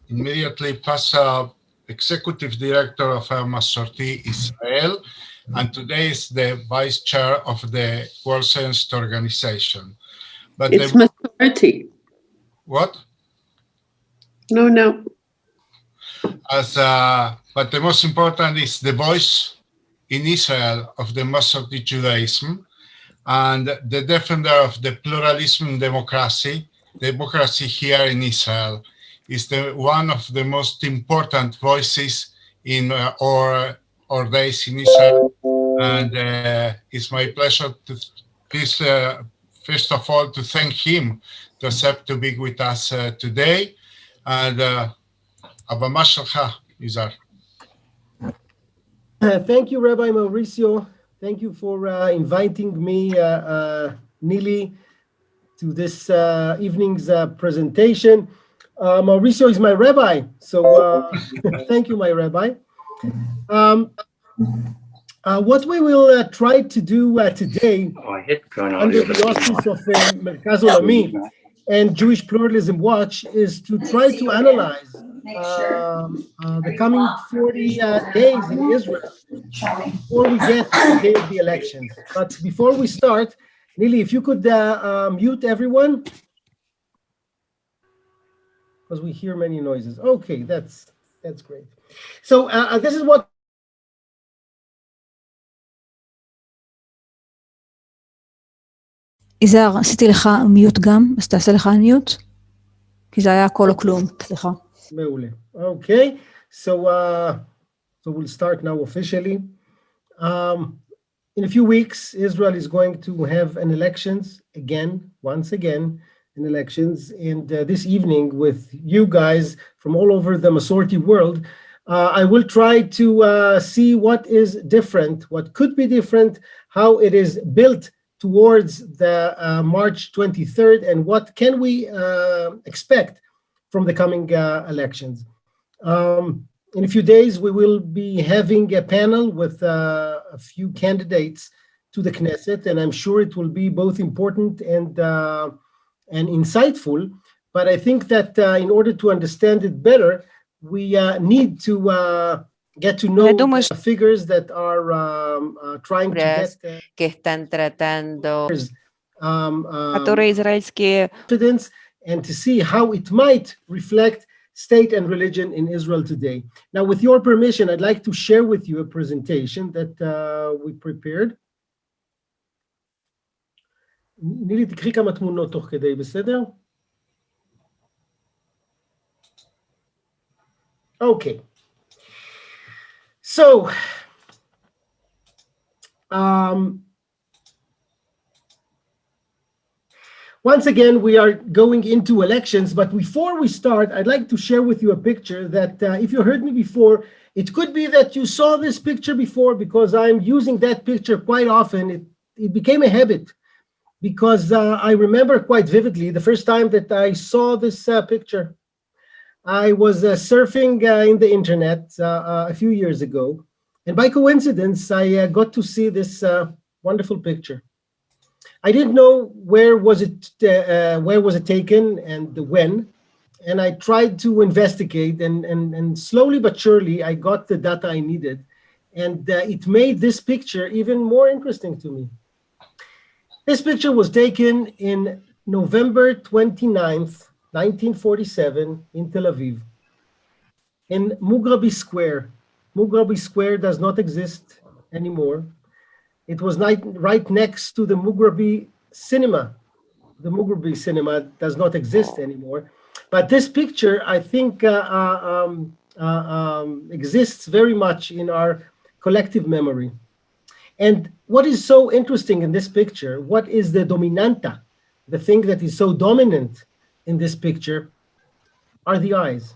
immediately past executive director of Masorti Israel, and today is the vice chair of the World Science Organization. But it's Masorti. What? No. But the most important is the voice in Israel of the Masorti Judaism and the defender of the pluralism and democracy here in Israel is one of the most important voices in our days in Israel. And it's my pleasure to first of all to thank him to accept to be with us today. And הבמה שלך, יזהר. Thank you, Rabbi Mauricio. Thank you for inviting me, Nili, to this evening's presentation. Mauricio is my rabbi, so thank you, my rabbi. What we will try to do today, under the auspices of Merkaz Olami and Jewish Pluralism Watch, is to try to analyze the coming 40 days in Israel before we get to the day of the elections. But before we start, Nili, if you could mute everyone, because we hear many noises. Okay, that's great. So this is what יזהר, עשיתי לך מיוט גם, אז תעשה לך מיוט, כי זה היה הכל או כלום, סליחה. מעולה. Okay, so we'll start now officially. In a few weeks, Israel is going to have an elections once again, and this evening with you guys from all over the Masorti world, I will try to see what is different, what could be different, how it is built towards the March 23rd, and what can we expect from the coming elections. In a few days, we will be having a panel with a few candidates to the Knesset, and I'm sure it will be both important and insightful. But I think that in order to understand it better, we need to get to know the figures that are trying to get que están tratando confidence and to see how it might reflect state and religion in Israel today. Now, with your permission, I'd like to share with you a presentation that we prepared. נילי, תקחי כמה תמונות תוך כדי, בסדר? Okay. So, once again, we are going into elections, but before we start, I'd like to share with you a picture that if you heard me before, it could be that you saw this picture before because I'm using that picture quite often. It became a habit because I remember quite vividly the first time that I saw this picture. I was surfing in the internet a few years ago, and by coincidence, I got to see this wonderful picture. I didn't know where was it taken and when, and I tried to investigate, and slowly but surely, I got the data I needed, and it made this picture even more interesting to me. This picture was taken in November 29th, 1947 in Tel Aviv, in Mughrabi Square. Mughrabi Square does not exist anymore. It was right next to the Mughrabi Cinema. The Mughrabi Cinema does not exist anymore. But this picture, I think, exists very much in our collective memory. And what is so interesting in this picture, what is the dominanta, the thing that is so dominant in this picture, are the eyes.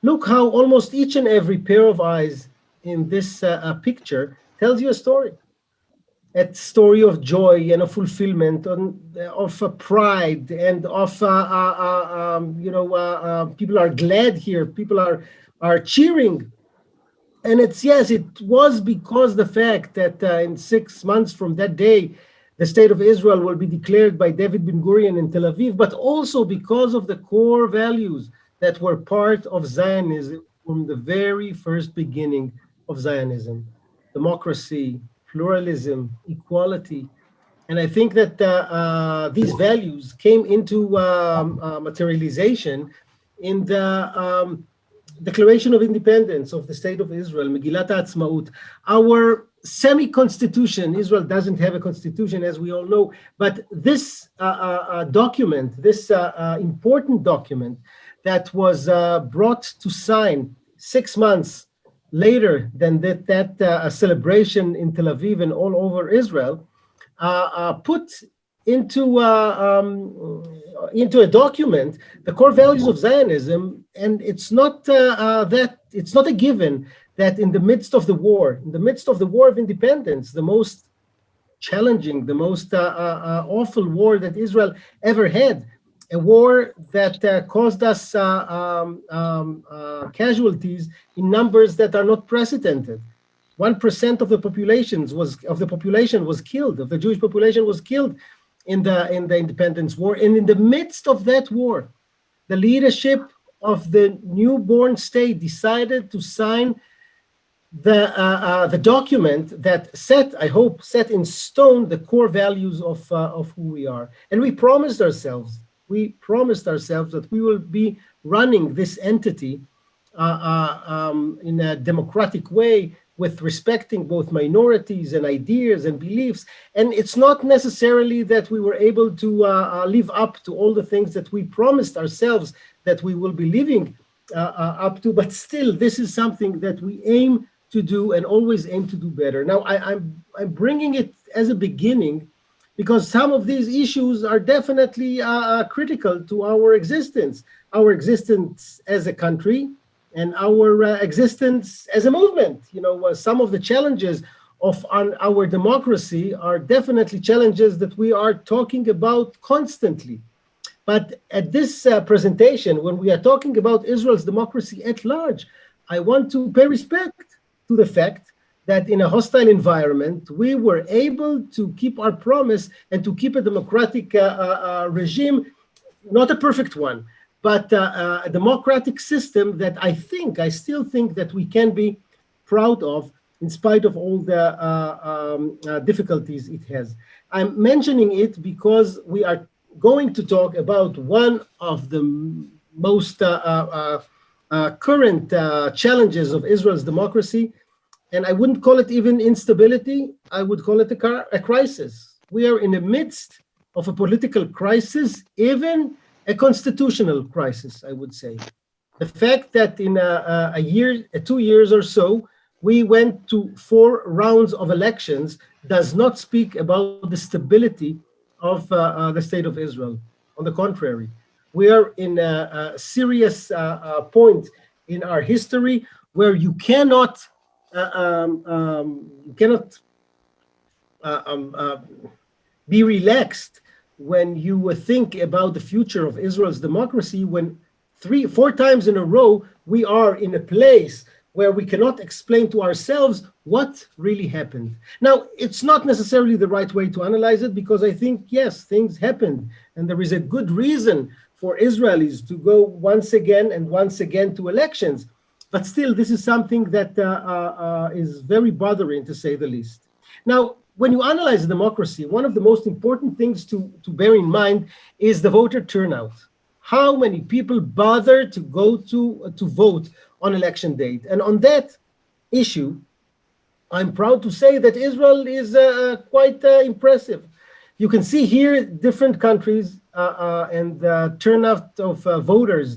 Look how almost each and every pair of eyes in this picture tells you a story. A story of joy and of fulfillment, of pride, and of people are glad here, people are cheering. And it was because the fact that in 6 months from that day, the state of Israel will be declared by David Ben-Gurion in Tel Aviv, but also because of the core values that were part of Zionism from the very first beginning of Zionism: democracy, pluralism, equality. And I think that these values came into materialization in the Declaration of Independence of the State of Israel, Megillat HaAtzmaut. Our semi-constitution, Israel doesn't have a constitution, as we all know, but this document, this important document that was brought to sign 6 months later than that celebration in Tel Aviv and all over Israel, put into a document the core values of Zionism. And it's not it's not a given that in the midst of the war of independence, the most challenging, the most awful war that Israel ever had, a war that caused us casualties in numbers that are not precedented. 1% of the population was killed, of the Jewish population was killed in the independence war. And in the midst of that war, the leadership of the newborn state decided to sign the document that set in stone the core values of who we are. And we promised ourselves that we will be running this entity in a democratic way, with respecting both minorities and ideas and beliefs. And it's not necessarily that we were able to live up to all the things that we promised ourselves that we will be living up to, but still, this is something that we aim to do and always aim to do better. Now, I'm bringing it as a beginning because some of these issues are definitely critical to our existence as a country, and our existence as a movement. Some of the challenges of our democracy are definitely challenges that we are talking about constantly. But at this presentation, when we are talking about Israel's democracy at large, I want to pay respect to the fact that in a hostile environment, we were able to keep our promise and to keep a democratic regime, not a perfect one, but a democratic system that I still think that we can be proud of in spite of all the difficulties it has. I'm mentioning it because we are going to talk about one of the most current challenges of Israel's democracy, and I wouldn't call it even instability, I would call it a crisis. We are in the midst of a political crisis, even a constitutional crisis, I would say. The fact that in 2 years or so, we went to 4 rounds of elections does not speak about the stability of the state of Israel. On the contrary, we are in a serious point in our history where you cannot be relaxed when you think about the future of Israel's democracy, when 3-4 times in a row we are in a place where we cannot explain to ourselves what really happened. Now, it's not necessarily the right way to analyze it, because I think, yes, things happened, and there is a good reason for Israelis to go once again to elections. But still, this is something that is very bothering, to say the least. Now, when you analyze democracy, one of the most important things to bear in mind is the voter turnout. How many people bother to go to vote on election date? And on that issue, I'm proud to say that Israel is quite impressive. You can see here different countries and the turnout of voters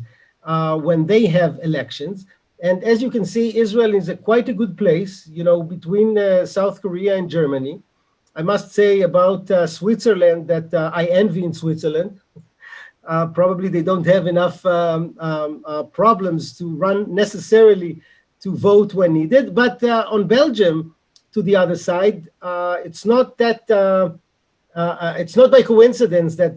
when they have elections. And as you can see, Israel is quite a good place, between South Korea and Germany. I must say about Switzerland that I envy in Switzerland. Probably they don't have enough problems to run necessarily to vote when needed. But on Belgium, to the other side, it's not that it's not by coincidence that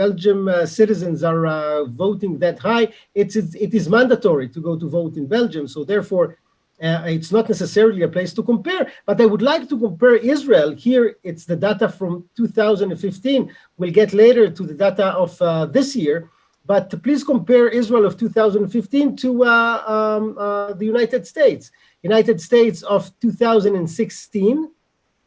Belgium citizens are voting that high. It is mandatory to go to vote in Belgium. So therefore, it's not necessarily a place to compare. But I would like to compare Israel. Here, it's the data from 2015. We'll get later to the data of this year. But please compare Israel of 2015 to the United States. United States of 2016,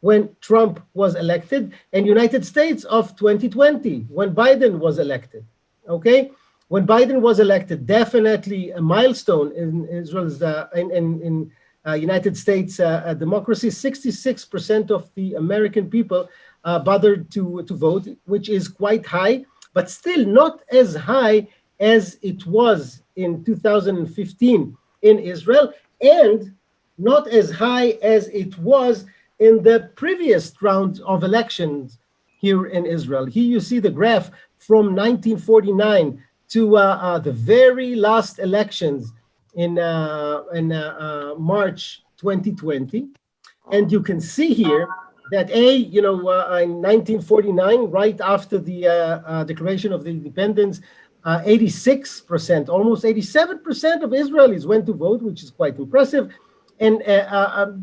when Trump was elected, and United States of 2020, when Biden was elected, okay? When Biden was elected, definitely a milestone in Israel's, in United States democracy. 66% of the American people bothered to vote, which is quite high, but still not as high as it was in 2015 in Israel, and not as high as it was in the previous round of elections here in Israel. Here you see the graph from 1949 to the very last elections in March 2020. And you can see here that in 1949, right after the Declaration of the Independence, 86%, almost 87% of Israelis went to vote, which is quite impressive. And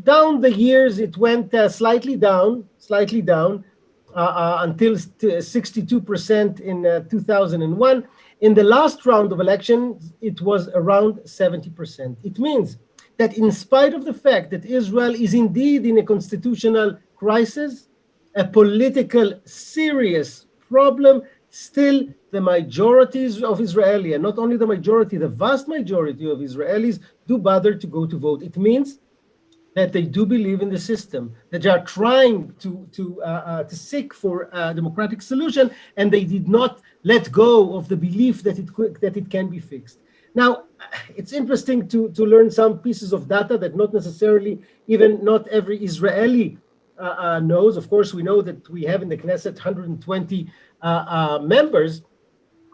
down the years, it went slightly down until 62% in 2001. In the last round of elections, it was around 70%. It means that in spite of the fact that Israel is indeed in a constitutional crisis, a political serious problem, still the majorities of Israelis, and not only the majority, the vast majority of Israelis do bother to go to vote. It means that they do believe in the system, that they are trying to seek for a democratic solution, and they did not let go of the belief that it can be fixed. Now, it's interesting to learn some pieces of data that not necessarily, even not every Israeli knows. Of course, we know that we have in the Knesset 120 members,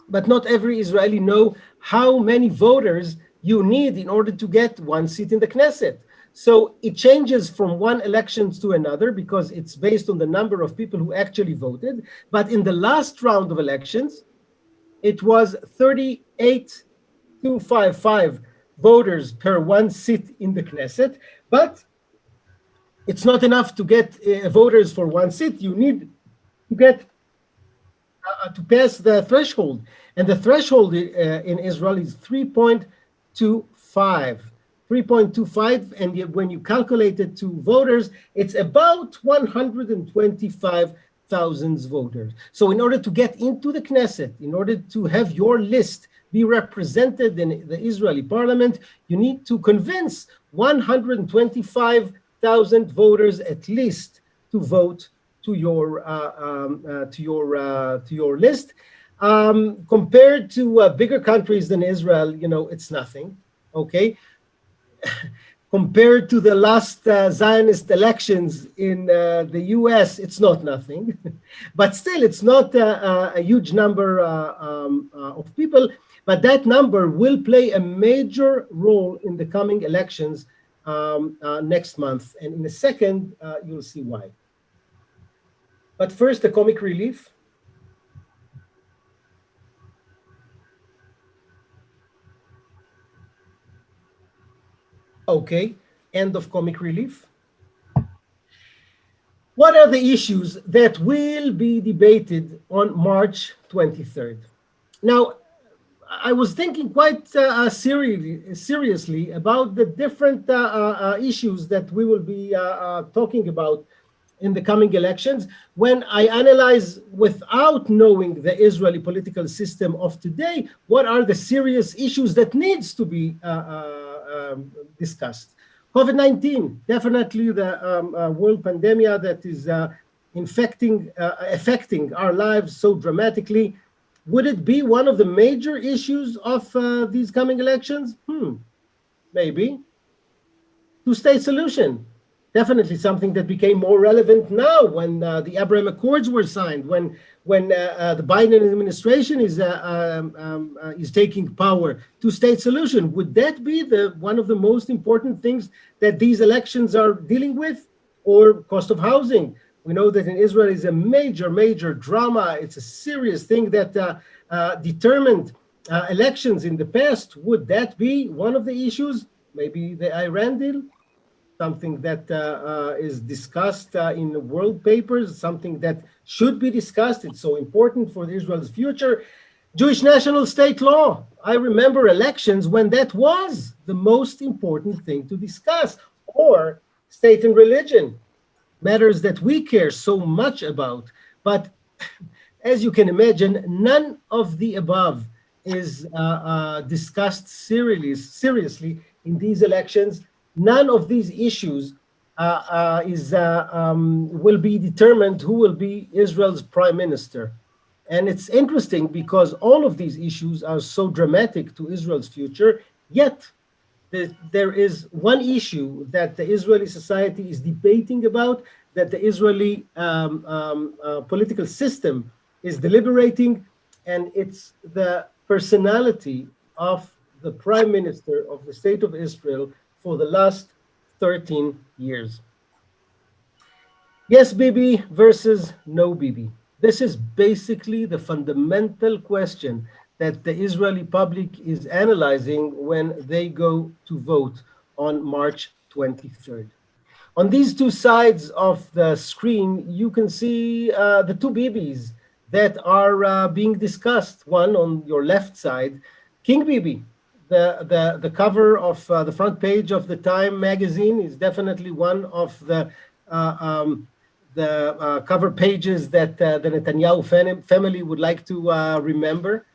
but not every Israeli know how many voters you need in order to get one seat in the Knesset. So it changes from one election to another because it's based on the number of people who actually voted. But in the last round of elections, it was 38,255 voters per one seat in the Knesset. But it's not enough to get voters for one seat. You need to get to pass the threshold. And the threshold in Israel is 3.25. 3.25, and when you calculate it to voters, it's about 125,000 voters. So in order to get into the Knesset, in order to have your list be represented in the Israeli parliament, you need to convince 125,000 voters at least to vote to your list. Compared to bigger countries than Israel, it's nothing. Okay. Compared to the last Zionist elections in the US, it's not nothing. But still, it's not a huge number of people. But that number will play a major role in the coming elections next month. And in a second, you'll see why. But first, the comic relief. Okay, end of comic relief. What are the issues that will be debated on March 23rd? Now, I was thinking quite seriously about the different issues that we will be talking about in the coming elections. When I analyze, without knowing the Israeli political system of today, what are the serious issues that needs to be discussed. COVID-19, definitely the world pandemic that is affecting our lives so dramatically. Would it be one of the major issues of these coming elections? Maybe. Two-state solution, definitely something that became more relevant now when the Abraham Accords were signed, when the Biden administration is taking power. Two-state solution, would that be one of the most important things that these elections are dealing with? Or cost of housing? We know that in Israel is a major drama. It's a serious thing that determined elections in the past. Would that be one of the issues? Maybe the Iran deal? Something that is discussed in the world papers, something that should be discussed. It's so important for Israel's future. Jewish national state law. I remember elections when that was the most important thing to discuss, or state and religion, matters that we care so much about. But as you can imagine, none of the above is discussed seriously in these elections. None of these issues will be determined who will be Israel's prime minister. And it's interesting because all of these issues are so dramatic to Israel's future, yet there is one issue that the Israeli society is debating about, that the Israeli political system is deliberating, and it's the personality of the prime minister of the state of Israel for the last 13 years. Yes, Bibi versus no Bibi. This is basically the fundamental question that the Israeli public is analyzing when they go to vote on March 23rd. On these two sides of the screen, you can see the two Bibis that are being discussed. One on your left side, King Bibi. The cover of the front page of the Time magazine is definitely one of the cover pages that the Netanyahu family would like to remember.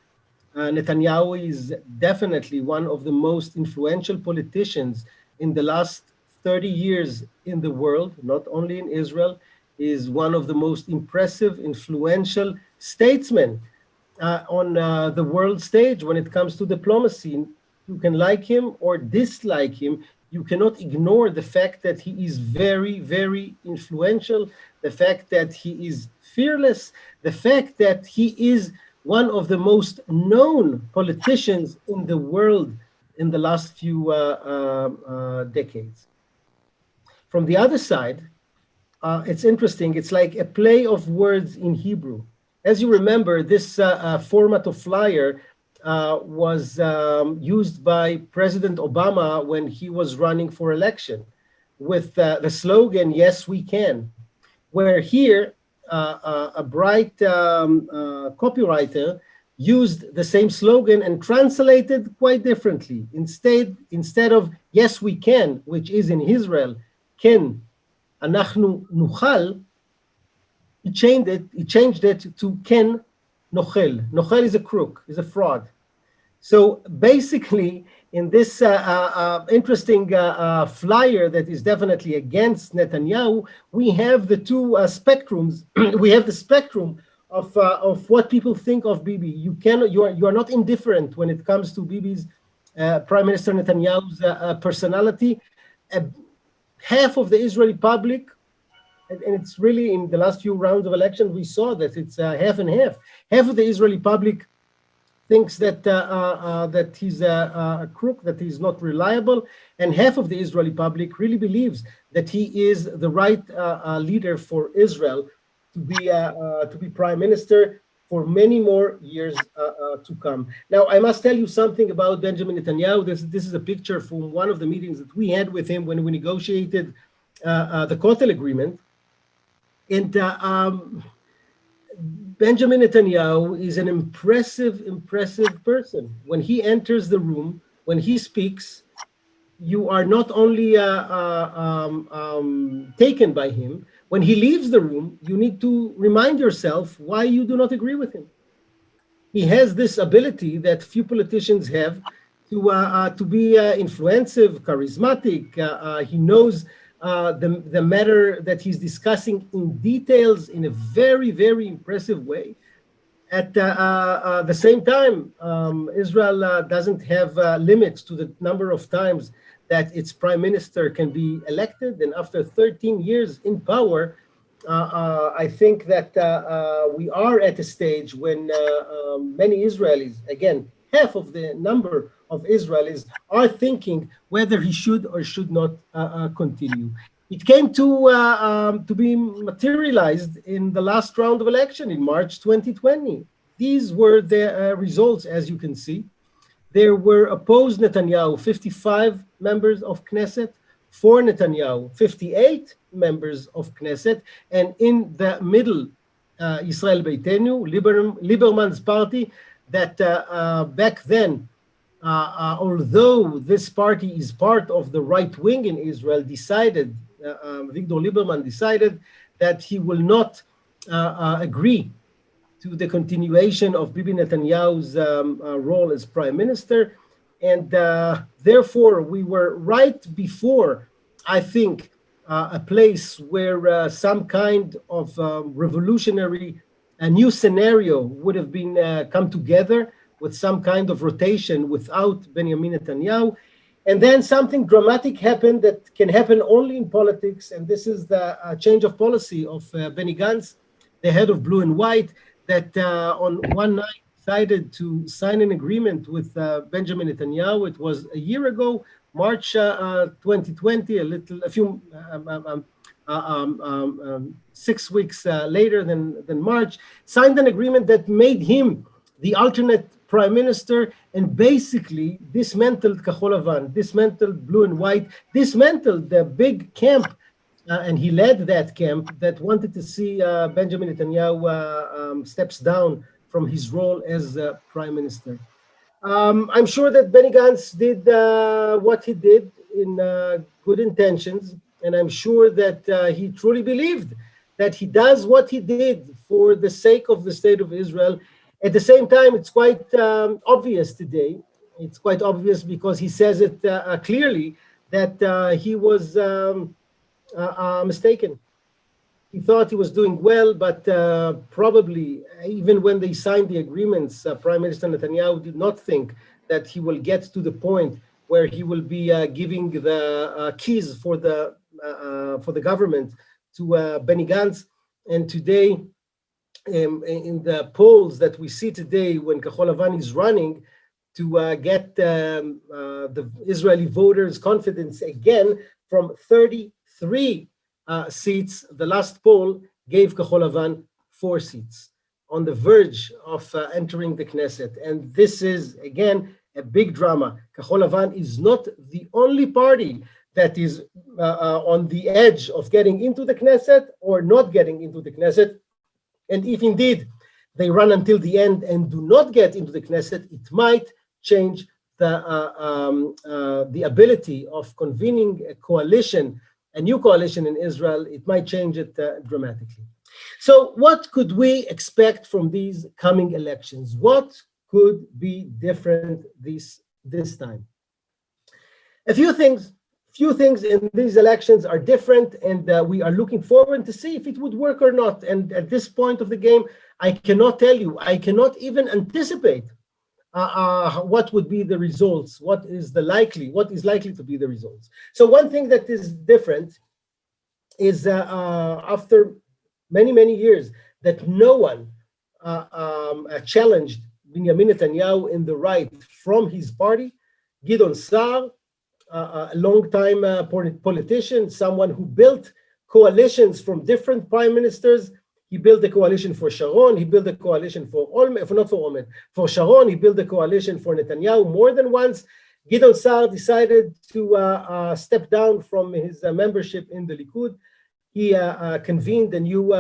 Netanyahu is definitely one of the most influential politicians in the last 30 years in the world, not only in Israel. He is one of the most impressive, influential statesmen on the world stage when it comes to diplomacy. You can like him or dislike him. You cannot ignore the fact that he is very, very influential, the fact that he is fearless, the fact that he is one of the most known politicians in the world in the last few decades. From the other side, it's interesting. It's like a play of words in Hebrew. As you remember, this format of flyer was used by President Obama when he was running for election with the slogan, "Yes, we can," where here a bright copywriter used the same slogan and translated quite differently. Instead of "Yes, we can," which is in Israel, "Ken anachnu nuchal," he changed it to "Ken Nochel." Nochel is a crook, is a fraud. So basically, in this interesting flyer that is definitely against Netanyahu, we have the two spectrums. We have the spectrum of what people think of Bibi. You are not indifferent when it comes to Bibi's Prime Minister Netanyahu's personality. Half of the Israeli public, and it's really in the last few rounds of election, we saw that it's half and half. Half of the Israeli public thinks that that he's a crook, that he's not reliable, and half of the Israeli public really believes that he is the right leader for Israel to be prime minister for many more years to come. Now, I must tell you something about Benjamin Netanyahu. This is a picture from one of the meetings that we had with him when we negotiated the Kotel agreement. And Benjamin Netanyahu is an impressive person. When he enters the room, when he speaks, you are not only taken by him. When he leaves the room, you need to remind yourself why you do not agree with him. He has this ability that few politicians have to be influential, charismatic. He knows the matter that he's discussing in details in a very, very impressive way. At the same time, Israel doesn't have limits to the number of times that its prime minister can be elected. And after 13 years in power, I think that we are at a stage when many Israelis, again, half of the number of Israelis, are thinking whether he should or should not continue. It came to be materialized in the last round of election in March 2020. These were the results, as you can see. There were opposed Netanyahu, 55 members of Knesset, for Netanyahu, 58 members of Knesset, and in the middle, Israel Beitenu, Lieberman's party, that back then, although this party is part of the right wing in Israel, decided, Victor Lieberman decided that he will not agree to the continuation of Bibi Netanyahu's role as prime minister. And therefore, we were right before, I think, a place where some kind of revolutionary, a new scenario would have been come together with some kind of rotation without Benjamin Netanyahu. And then something dramatic happened that can happen only in politics. And this is the change of policy of Benny Gantz, the head of Blue and White, that on one night decided to sign an agreement with Benjamin Netanyahu. It was a year ago, March 2020, 6 weeks later than March, signed an agreement that made him the alternate prime minister and basically dismantled Kahol Lavan, dismantled Blue and White, dismantled the big camp, and he led that camp that wanted to see Benjamin Netanyahu steps down from his role as prime minister. I'm sure that Benny Gantz did what he did in good intentions, and I'm sure that he truly believed that he does what he did for the sake of the state of Israel. At the same time, it's quite obvious today. It's quite obvious because he says it clearly that he was mistaken. He thought he was doing well, but probably even when they signed the agreements, Prime Minister Netanyahu did not think that he will get to the point where he will be giving the keys for the government to Benny Gantz. And today, in the polls that we see today, when Kahol Lavan is running to get the Israeli voters' confidence again from 33 seats, the last poll gave Kahol Lavan 4 seats, on the verge of entering the Knesset. And this is, again, a big drama. Kahol Lavan is not the only party that is on the edge of getting into the Knesset or not getting into the Knesset. And if indeed they run until the end and do not get into the Knesset, it might change the ability of convening a coalition, a new coalition in Israel. It might change it dramatically. So what could we expect from these coming elections? What could be different this time? A few things in these elections are different, and we are looking forward to see if it would work or not. And at this point of the game, I cannot tell you, I cannot even anticipate what would be the results, what is likely to be the results. So one thing that is different is after many years that no one challenged Benjamin Netanyahu in the right from his party, Gideon Sa'ar, a long-time politician, someone who built coalitions from different prime ministers. He built a coalition for Sharon. He built a coalition for Sharon. He built a coalition for Netanyahu more than once. Gideon Sa'ar decided to step down from his membership in the Likud. He convened a new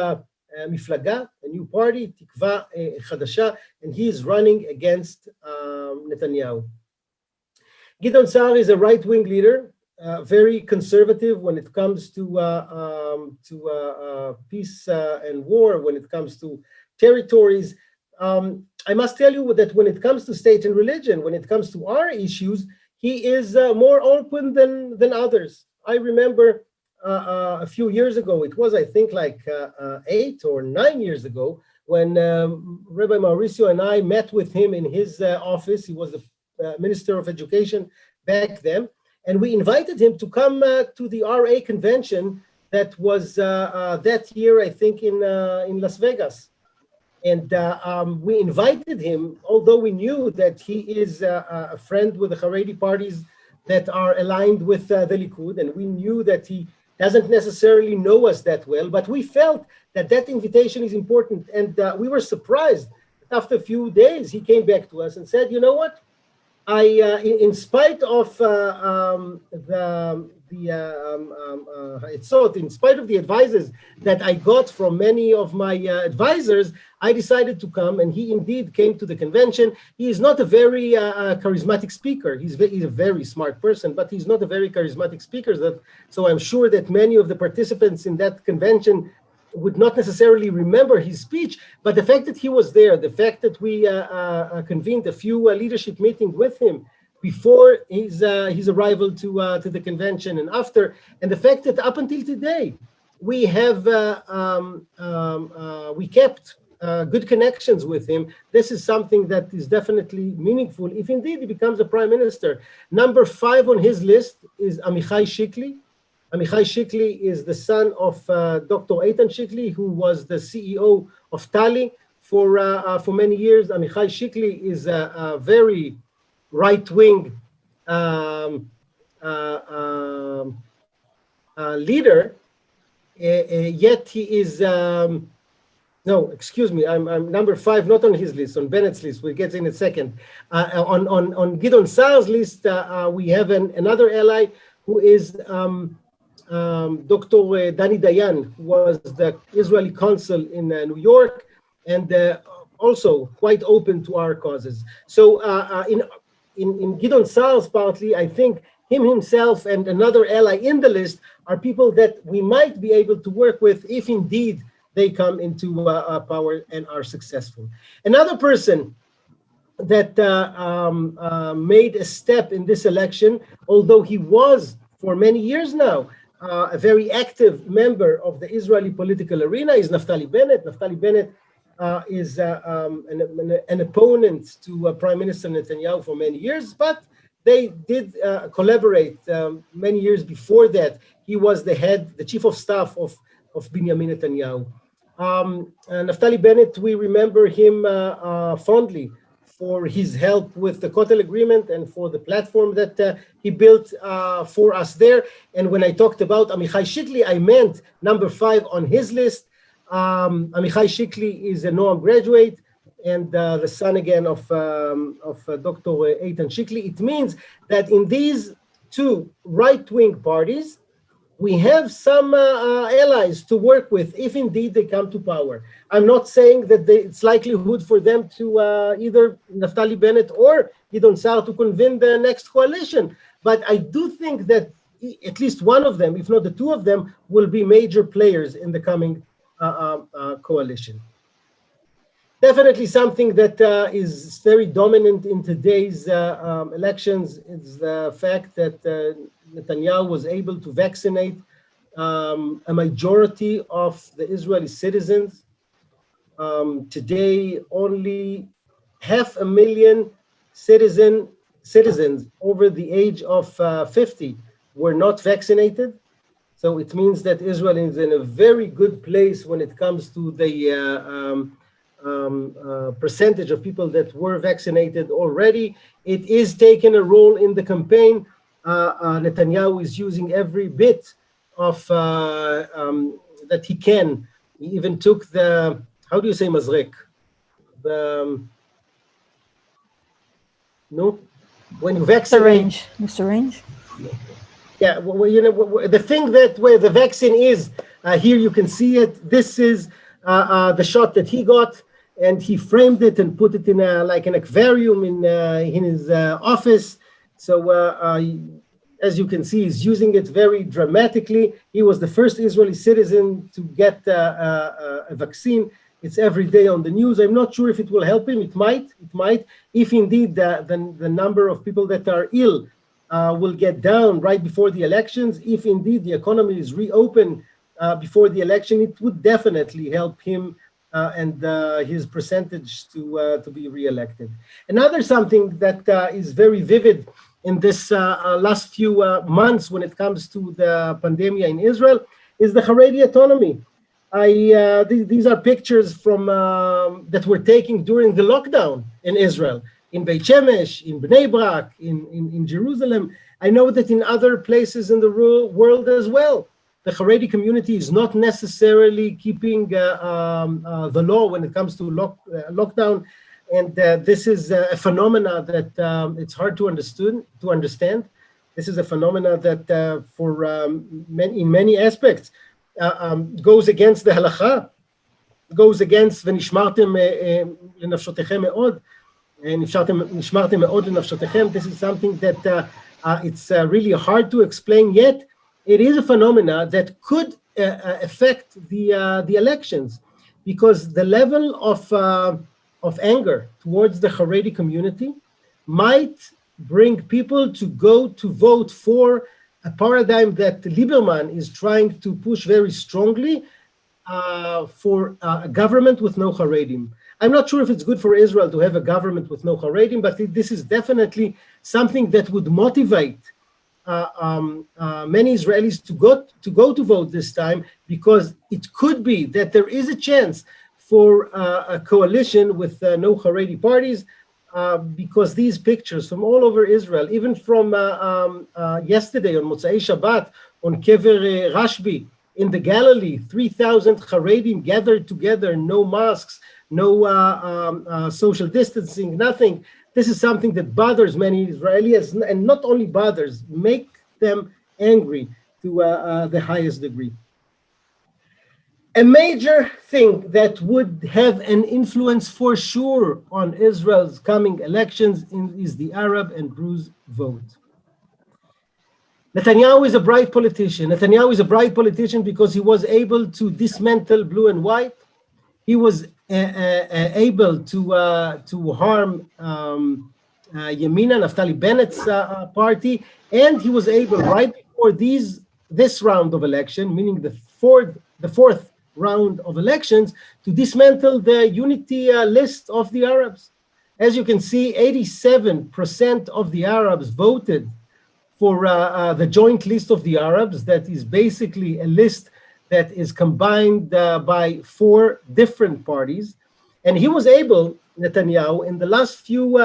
miflaga, a new party, Tikva Chadasha, and he is running against Netanyahu. Gideon Sa'ar is a right-wing leader, very conservative when it comes to peace and war, when it comes to territories. I must tell you that when it comes to state and religion, when it comes to our issues, he is more open than others. I remember a few years ago, it was, I think, like 8 or 9 years ago, when Rabbi Mauricio and I met with him in his office. He was the Minister of Education back then, and we invited him to come to the RA convention that was that year, I think, in Las Vegas. And we invited him, although we knew that he is a friend with the Haredi parties that are aligned with the Likud, and we knew that he doesn't necessarily know us that well, but we felt that that invitation is important. And we were surprised that after a few days, he came back to us and said, you know what? In spite of the עצות, in spite of the advices that I got from many of my advisors, I decided to come, and he indeed came to the convention. He is not a very charismatic speaker. He's a very smart person, but he's not a very charismatic speaker. So I'm sure that many of the participants in that convention would not necessarily remember his speech, but the fact that he was there, the fact that we convened a few leadership meetings with him before his arrival to the convention and after, and the fact that up until today we have we kept good connections with him. This is something that is definitely meaningful if indeed he becomes a prime minister. Number 5 on his list is Amichai Shikli. Amichai Shikli is the son of Dr. Eitan Shikli, who was the CEO of Tali for many years. Amichai Shikli is a very right-wing leader, yet he is no, excuse me, I'm number 5, not on his list, on Bennett's list. We'll get in a second. On Gideon Saar's list, we have another ally who is Dr. Dani Dayan, who was the Israeli consul in New York, and also quite open to our causes. So in Gideon Saar's partly, I think him himself and another ally in the list are people that we might be able to work with if indeed they come into power and are successful. Another person that made a step in this election, although he was for many years now a very active member of the Israeli political arena, is Naftali Bennett. Naftali Bennett is an opponent to Prime Minister Netanyahu for many years, but they did collaborate many years before that. He was the chief of staff of Benjamin Netanyahu. Naftali Bennett, we remember him fondly for his help with the Kotel Agreement and for the platform that he built for us there. And when I talked about Amichai Shikli, I meant number 5 on his list. Amichai Shikli is a Noam graduate and the son again of Dr. Eitan Shikli. It means that in these 2 right-wing parties, we have some allies to work with if indeed they come to power. I'm not saying that it's likelihood for them to either Naftali Bennett or Gideon Saar to convene the next coalition. But I do think that at least one of them, if not the 2 of them, will be major players in the coming coalition. Definitely something that is very dominant in today's elections is the fact that Netanyahu was able to vaccinate a majority of the Israeli citizens. Today, only 500,000 citizens over the age of 50 were not vaccinated. So it means that Israel is in a very good place when it comes to the percentage of people that were vaccinated already. It is taking a role in the campaign. Netanyahu is using every bit of that he can. He even took the, how do you say mazrek? No? When you vaccinate. The syringe. Yeah, well, you know, the thing that where the vaccine is, here you can see it. This is the shot that he got, and he framed it and put it in like an aquarium in his office. So as you can see, he's using it very dramatically. He was the first Israeli citizen to get a vaccine. It's every day on the news. I'm not sure if it will help him. It might. If indeed the number of people that are ill will get down right before the elections, if indeed the economy is reopened before the election, it would definitely help him and his percentage to be reelected. Another something that is very vivid in this last few months when it comes to the pandemic in Israel is the Haredi Autonomy. These are pictures from that were taken during the lockdown in Israel, in Beit Shemesh, in Bnei Brak, in Jerusalem. I know that in other places in the world as well, the Haredi community is not necessarily keeping the law when it comes to lockdown. And this is a phenomena that it's hard to understand. This is a phenomena that in many aspects goes against the halakha, goes against ונשמרתם לנפשותיכם מאוד, נשמרתם מאוד לנפשותיכם. This is something that it's really hard to explain, yet it is a phenomena that could affect the elections, because the level of anger towards the Haredi community might bring people to go to vote for a paradigm that Lieberman is trying to push very strongly, for a government with no Haredim. I'm not sure if it's good for Israel to have a government with no Haredim, but this is definitely something that would motivate many Israelis to go to vote this time, because it could be that there is a chance for a coalition with no Haredi parties, because these pictures from all over Israel, even from yesterday on Motzei Shabbat on Kever Rashbi in the Galilee, 3,000 Haredim gathered together, no masks, no social distancing, nothing. This is something that bothers many Israelis, and not only bothers, make them angry to the highest degree. A major thing that would have an influence for sure on Israel's coming elections is the Arab and Druze vote. Netanyahu is a bright politician. Netanyahu is a bright politician because he was able to dismantle blue and white. He was able to harm Yamina, Naftali Bennett's party, and he was able, right before this round of election, meaning the fourth round of elections, to dismantle the unity list of the Arabs. As you can see, 87% of the Arabs voted for the joint list of the Arabs. That is basically a list that is combined by 4 different parties. And he was able, Netanyahu, in the last few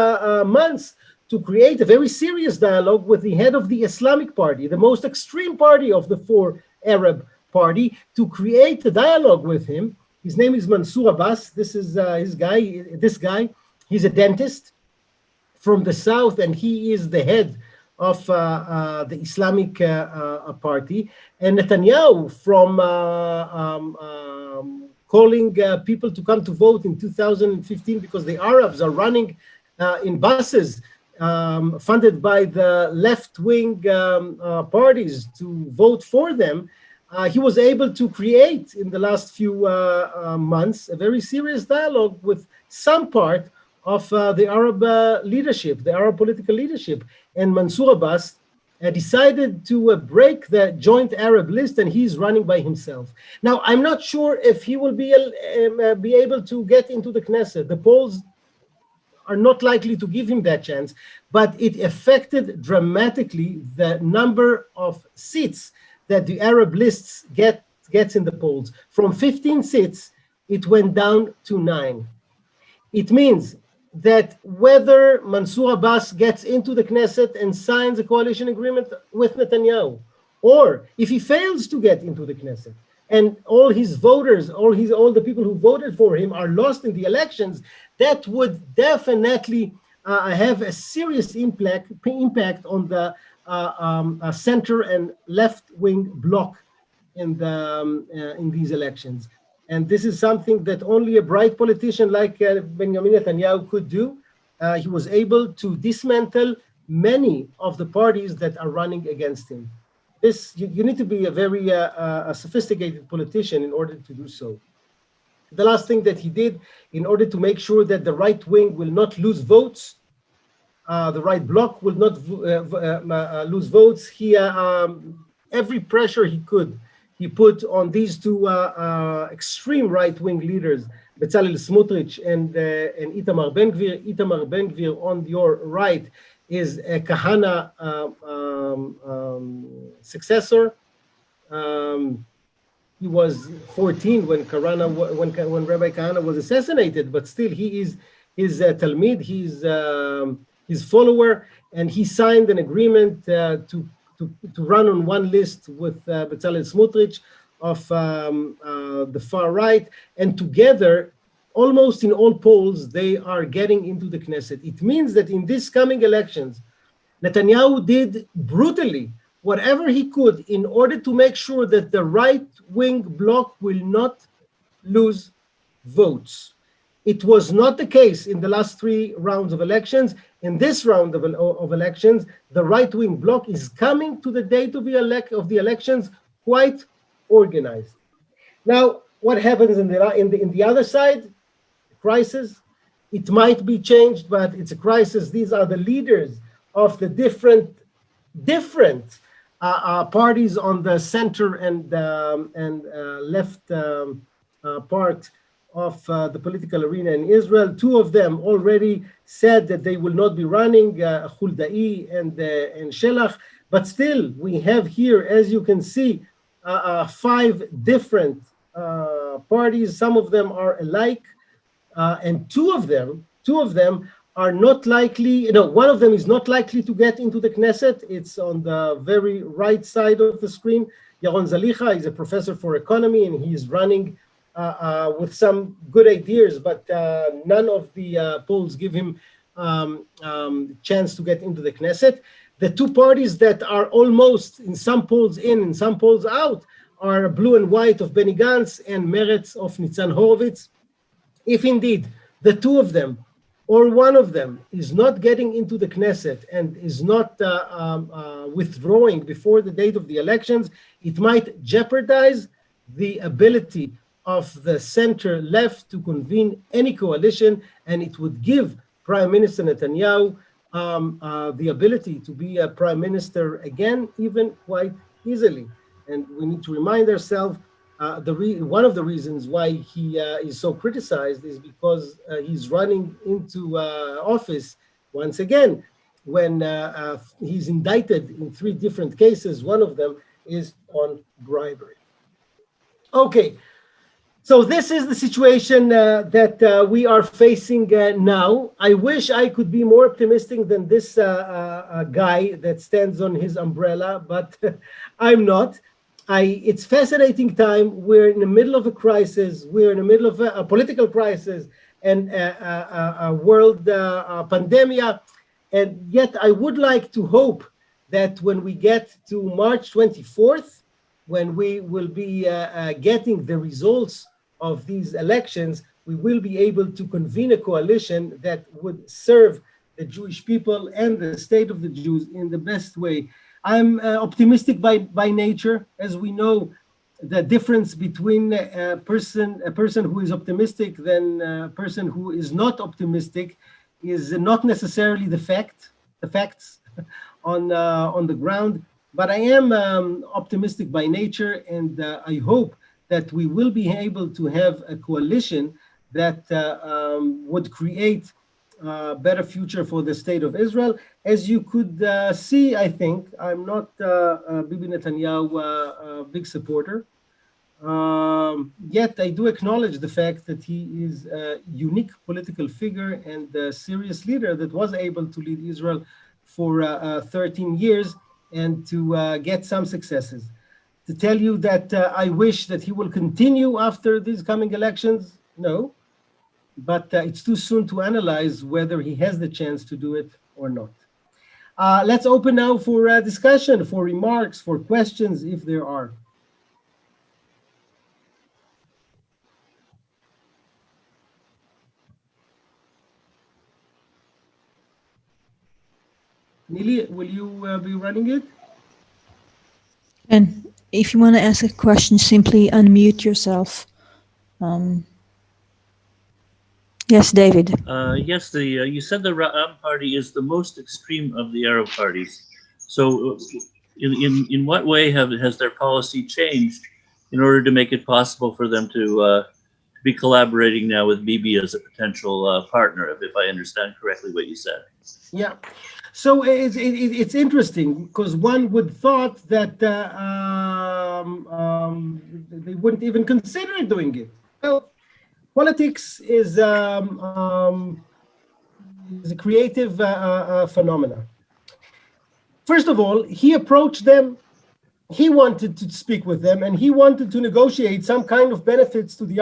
months, to create a very serious dialogue with the head of the Islamic Party, the most extreme party of the 4 Arab party, to create a dialogue with him. His name is Mansour Abbas. This is this guy. He's a dentist from the south, and he is the head of the Islamic Party. And Netanyahu, from calling people to come to vote in 2015 because the Arabs are running in buses funded by the left-wing parties to vote for them, he was able to create in the last few months a very serious dialogue with some part of the Arab leadership, the Arab political leadership. And Mansour Abbas decided to break the joint Arab list, and he's running by himself. Now, I'm not sure if he will be able to get into the Knesset. The polls are not likely to give him that chance, but it affected dramatically the number of seats that the Arab lists gets in the polls. From 15 seats, it went down to 9. It means that whether Mansour Abbas gets into the Knesset and signs a coalition agreement with Netanyahu, or if he fails to get into the Knesset, and all his voters, all the people who voted for him are lost in the elections, that would definitely have a serious impact on the center and left-wing bloc in these elections. And this is something that only a bright politician like Benjamin Netanyahu could do. He was able to dismantle many of the parties that are running against him. You need to be a very sophisticated politician in order to do so. The last thing that he did, in order to make sure that the right wing will not lose votes, the right bloc will not lose votes, every pressure he could, he put on these 2 extreme right-wing leaders, Bezalel Smotrich and Itamar Ben-Gvir. Itamar Ben-Gvir, on your right, is a Kahana successor. He was 14 when Rabbi Kahana was assassinated, but still he is his Talmid, he's his follower, and he signed an agreement to run on one list with Bezalel Smotrich of the far right, and together, almost in all polls, they are getting into the Knesset. It means that in these coming elections, Netanyahu did brutally whatever he could in order to make sure that the right-wing bloc will not lose votes. It was not the case in the last 3 rounds of elections. In this round of elections, the right-wing bloc is coming to the date of the elections quite organized. Now, what happens in the other side? Crisis. It might be changed, but it's a crisis. These are the leaders of the different parties on the center and left part of the political arena in Israel. 2 of them already said that they will not be running, Huldai and Shelach. But still, we have here, as you can see, 5 different parties. Some of them are alike, and two of them are not likely. One of them is not likely to get into the Knesset. It's on the very right side of the screen. Yaron Zalicha is a professor for economy, and he is running with some good ideas, but none of the polls give him chance to get into the Knesset. The 2 parties that are almost in some polls in and some polls out are Blue and White of Benny Gantz and Meretz of Nitzan Horowitz. If indeed the 2 of them or one of them is not getting into the Knesset and is not withdrawing before the date of the elections, it might jeopardize the ability of the center left to convene any coalition, and it would give Prime Minister Netanyahu the ability to be a prime minister again, even quite easily. And we need to remind ourselves, one of the reasons why he is so criticized is because he's running into office once again when he's indicted in 3 different cases. One of them is on bribery. Okay. So this is the situation that we are facing now. I wish I could be more optimistic than this guy that stands on his umbrella, but I'm not. It's fascinating time. We're in the middle of a crisis. We're in the middle of a political crisis and a world pandemic. And yet I would like to hope that when we get to March 24th, when we will be getting the results of these elections, we will be able to convene a coalition that would serve the Jewish people and the state of the Jews in the best way. I'm optimistic by nature. As we know, the difference between a person who is optimistic than a person who is not optimistic is not necessarily the facts on the ground. But I am optimistic by nature, and I hope that we will be able to have a coalition that would create a better future for the state of Israel. As you could see, I think, I'm not Bibi Netanyahu a big supporter. Yet I do acknowledge the fact that he is a unique political figure and a serious leader that was able to lead Israel for 13 years and to get some successes. To tell you that I wish that he will continue after these coming elections, no. But it's too soon to analyze whether he has the chance to do it or not. Let's open now for discussion, for remarks, for questions, if there are. Nili, will you be running it? And if you want to ask a question, simply unmute yourself. Yes, David. Yes, you said the Ra'am party is the most extreme of the Arab parties. So in what way has their policy changed in order to make it possible for them to be collaborating now with Bibi as a potential partner, if I understand correctly what you said? Yeah. So it's interesting because one would thought that they wouldn't even consider doing it. Well, politics is a creative phenomenon. First of all, he approached them. He wanted to speak with them, and he wanted to negotiate some kind of benefits to the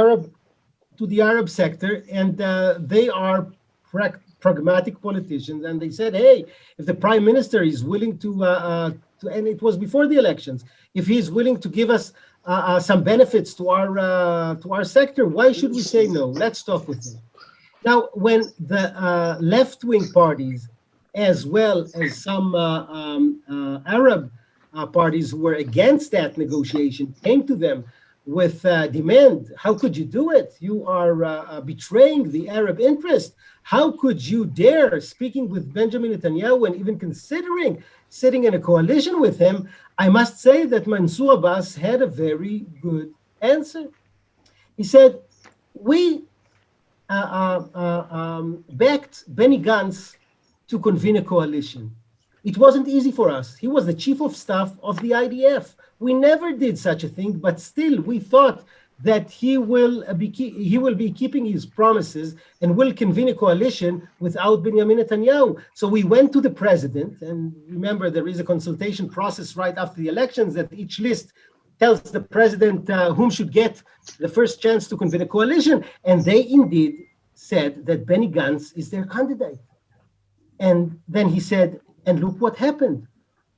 Arab sector, and they are pragmatic politicians, and they said, hey, if the prime minister is willing to and it was before the elections, if he's willing to give us some benefits to our sector, why should we say no? Let's talk with him. Now, when the left-wing parties, as well as some Arab parties who were against that negotiation, came to them with demand, how could you do it? You are betraying the Arab interest. How could you dare, speaking with Benjamin Netanyahu and even considering sitting in a coalition with him? I must say that Mansour Abbas had a very good answer. He said, we backed Benny Gantz to convene a coalition. It wasn't easy for us. He was the chief of staff of the IDF. We never did such a thing, but still we thought that he will be keeping his promises and will convene a coalition without Benjamin Netanyahu. So we went to the president, and remember there is a consultation process right after the elections that each list tells the president whom should get the first chance to convene a coalition, and they indeed said that Benny Gantz is their candidate. And then he said, and look what happened.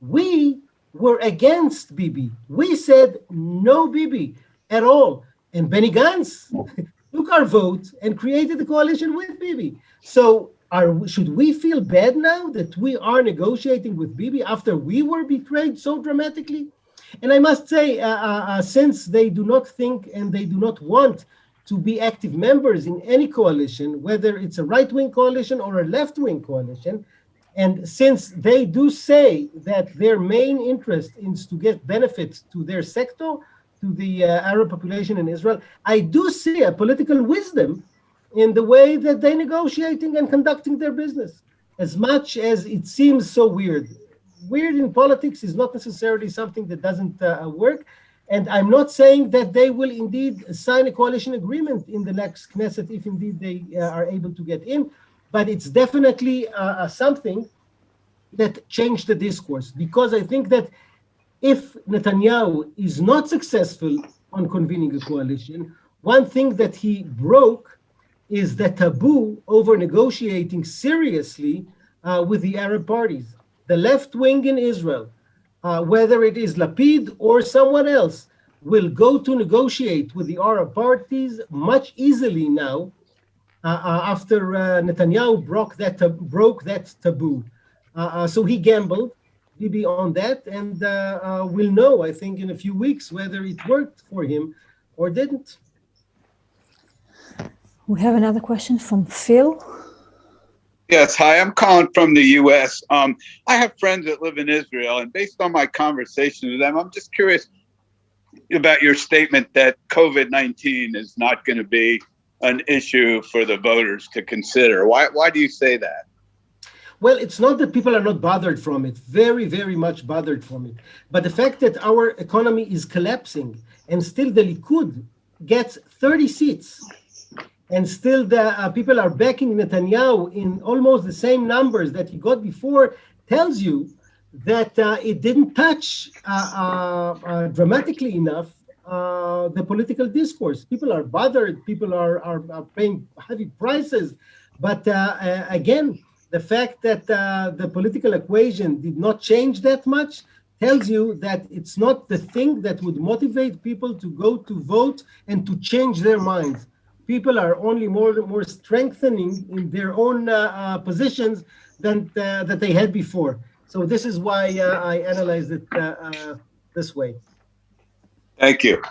We were against Bibi. We said no Bibi at all. And Benny Gantz took our vote and created a coalition with Bibi. So should we feel bad now that we are negotiating with Bibi after we were betrayed so dramatically? And I must say, since they do not think and they do not want to be active members in any coalition, whether it's a right-wing coalition or a left-wing coalition, and since they do say that their main interest is to get benefits to their sector, to the Arab population in Israel, I do see a political wisdom in the way that they're negotiating and conducting their business. As much as it seems so weird. Weird in politics is not necessarily something that doesn't work. And I'm not saying that they will indeed sign a coalition agreement in the next Knesset if indeed they are able to get in. But it's definitely something that changed the discourse. Because I think that if Netanyahu is not successful on convening a coalition, one thing that he broke is the taboo over negotiating seriously with the Arab parties. The left wing in Israel, whether it is Lapid or someone else, will go to negotiate with the Arab parties much easily now after Netanyahu broke that taboo. So he gambled, Bibi, on that, and we'll know, I think, in a few weeks whether it worked for him or didn't. We have another question from Phil. Yes, hi, I'm calling from the U.S. I have friends that live in Israel, and based on my conversation with them, I'm just curious about your statement that COVID-19 is not going to be an issue for the voters to consider. Why do you say that? Well, it's not that people are not bothered from it, very, very much bothered from it. But the fact that our economy is collapsing and still the Likud gets 30 seats and still the people are backing Netanyahu in almost the same numbers that he got before tells you that it didn't touch dramatically enough the political discourse. People are bothered, people are paying heavy prices. But again, the fact that the political equation did not change that much tells you that it's not the thing that would motivate people to go to vote and to change their minds. People are only more strengthening in their own positions than that they had before. So this is why I analyzed it this way. Thank you.